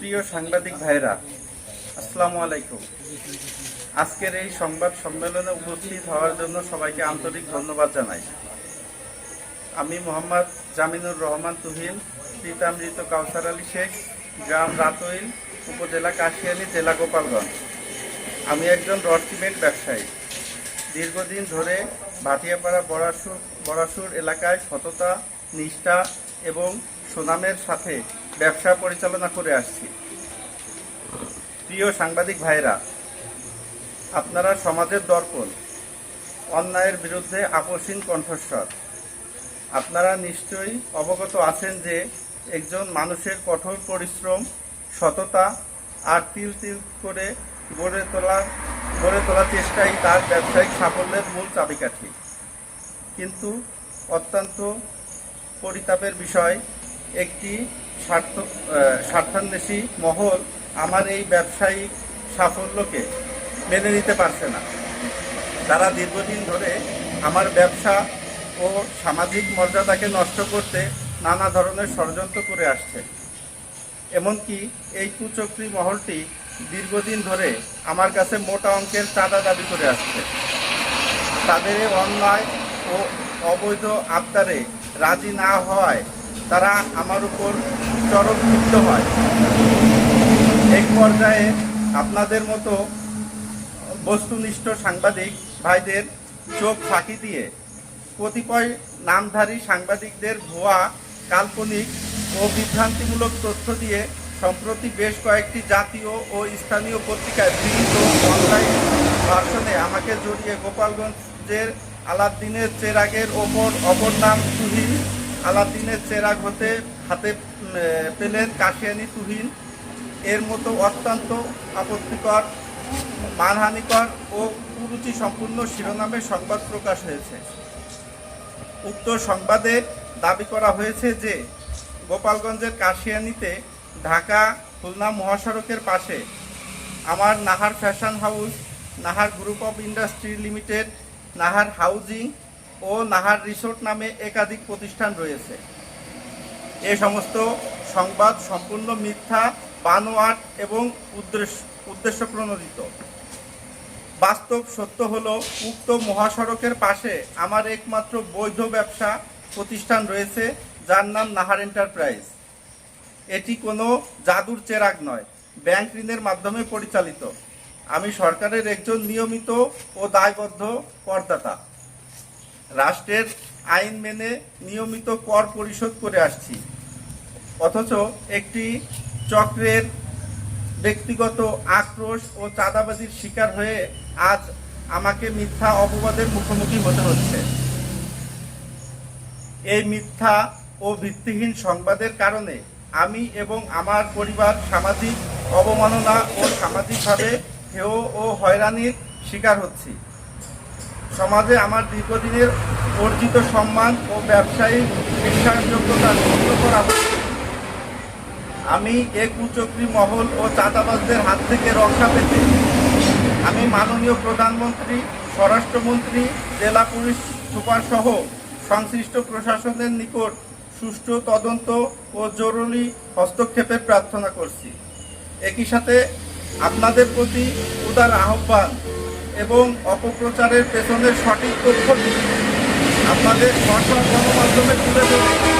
প্রিয় সাংবাদিক ভাইরা, আসসালামু আলাইকুম। আজকের এই সংবাদ সম্মেলনে উপস্থিত হওয়ার জন্য সবাইকে আন্তরিক ধন্যবাদ জানাই। আমি মোহাম্মদ জামিনুর রহমান তুহিন, পিতামৃত কাউসার আলী শেখ, গ্রাম রাতইল, উপজেলা কাশিয়ানী, জেলা গোপালগঞ্জ। আমি একজন রড সিমেন্ট ব্যবসায়ী। দীর্ঘদিন ধরে ভাটিয়াপাড়া বড়াসুর এলাকায় সততা, নিষ্ঠা এবং সুনামের সাথে ব্যবসা পরিচালনা করে আসছি। প্রিয় সাংবাদিক ভাইরা, আপনারা সমাজের দর্পণ, অন্যায়ের বিরুদ্ধে আপোষহীন কণ্ঠস্বর। আপনারা নিশ্চয়ই অবগত আছেন যে একজন মানুষের কঠোর পরিশ্রম, সততা আর তিল তিল করে গড়ে তোলা চেষ্টাই তার ব্যবসায়িক সাফল্যের মূল চাবিকাঠি। কিন্তু অত্যন্ত পরিতাপের বিষয়, একটি স্বার্থান্বেষী মহল আমার এই ব্যবসায়িক সাফল্যকে মেনে নিতে পারছে না। তারা দীর্ঘদিন ধরে আমার ব্যবসা ও সামাজিক মর্যাদাকে নষ্ট করতে নানা ধরনের ষড়যন্ত্র করে আসছে। এমনকি এই কুচক্রী মহলটি দীর্ঘদিন ধরে আমার কাছে মোটা অঙ্কের চাঁদা দাবি করে আসছে। তাদের অন্যায় ও অবৈধ আবদারে রাজি না হওয়ায় তারা আমার উপর চরম ক্ষিপ্ত হয়। এক পর্যায়ে আপনাদের মতো বস্তুনিষ্ঠ সাংবাদিক ভাইদের চোখ ফাঁকি দিয়ে কতিপয় নামধারী সাংবাদিকদের ভুয়া, কাল্পনিক ও বিভ্রান্তিমূলক তথ্য দিয়ে সম্প্রতি বেশ কয়েকটি জাতীয় ও স্থানীয় পত্রিকায় গৃহীত অনলাইন ভার্সনে আমাকে জড়িয়ে গোপালগঞ্জের আলাদ্দিনের চেরাগের অপর নাম তুহিন, আলাদ্দিনের চেরাগ হাতে পেলেন কাশিয়ানী তুহিন এর মতো অত্যন্ত আপত্তিকর, মানহানিকর ও কুরুচি সম্পূর্ণ শিরোনামে সংবাদ প্রকাশ হয়েছে। উক্ত সংবাদে দাবি করা হয়েছে যে গোপালগঞ্জের কাশিয়ানীতে ঢাকা খুলনা মহাসড়কের পাশে আমার Nahar fashion house, Nahar group of industry limited, Nahar housing ও নাহার রিসোর্ট নামে একাধিক প্রতিষ্ঠান রয়েছে। এ সমস্ত সংবাদ সম্পূর্ণ মিথ্যা, বানোয়াট এবং উদ্দেশ্যপ্রণোদিত। বাস্তব সত্য হলো, উক্ত মহাসড়কের পাশে আমার একমাত্র বৈধ ব্যবসা প্রতিষ্ঠান রয়েছে, যার নাম নাহার এন্টারপ্রাইজ। এটি কোনো জাদুর চেরাগ নয়, ব্যাংক ঋণের মাধ্যমে পরিচালিত। আমি সরকারের একজন নিয়মিত ও দায়বদ্ধ করদাতা। রাষ্ট্রের আইন মেনে নিয়মিত কর পরিশোধ করে আসছি। অথচ একটি চক্রের ব্যক্তিগত আক্রোশ ও চাঁদাবাজির শিকার হয়ে আজ আমাকে মিথ্যা অপবাদের মুখোমুখি হতে হচ্ছে। এই মিথ্যা ও ভিত্তিহীন সংবাদের কারণে আমি এবং আমার পরিবার সামাজিক অবমাননা ও সামাজিকভাবে হেয় ও হয়রানির শিকার হচ্ছি। সমাজে আমার দীর্ঘদিনের অর্জিত সম্মান ও ব্যবসায়িক বিশ্বাসযোগ্যতা নষ্ট করা হচ্ছে। আমি এ কুচক্রী মহল ও চাঁদাবাজদের হাত থেকে রক্ষা পেতে আমি মাননীয় প্রধানমন্ত্রী, স্বরাষ্ট্রমন্ত্রী, জেলা পুলিশ সুপার সহ সংশ্লিষ্ট প্রশাসনের নিকট সুষ্ঠু তদন্ত ও জরুরি হস্তক্ষেপের প্রার্থনা করছি। একই সাথে আপনাদের প্রতি উদার আহ্বান এবং অপপ্রচারের পেছনের সঠিক তথ্যটি আপনাদের গণমাধ্যমে তুলে ধরে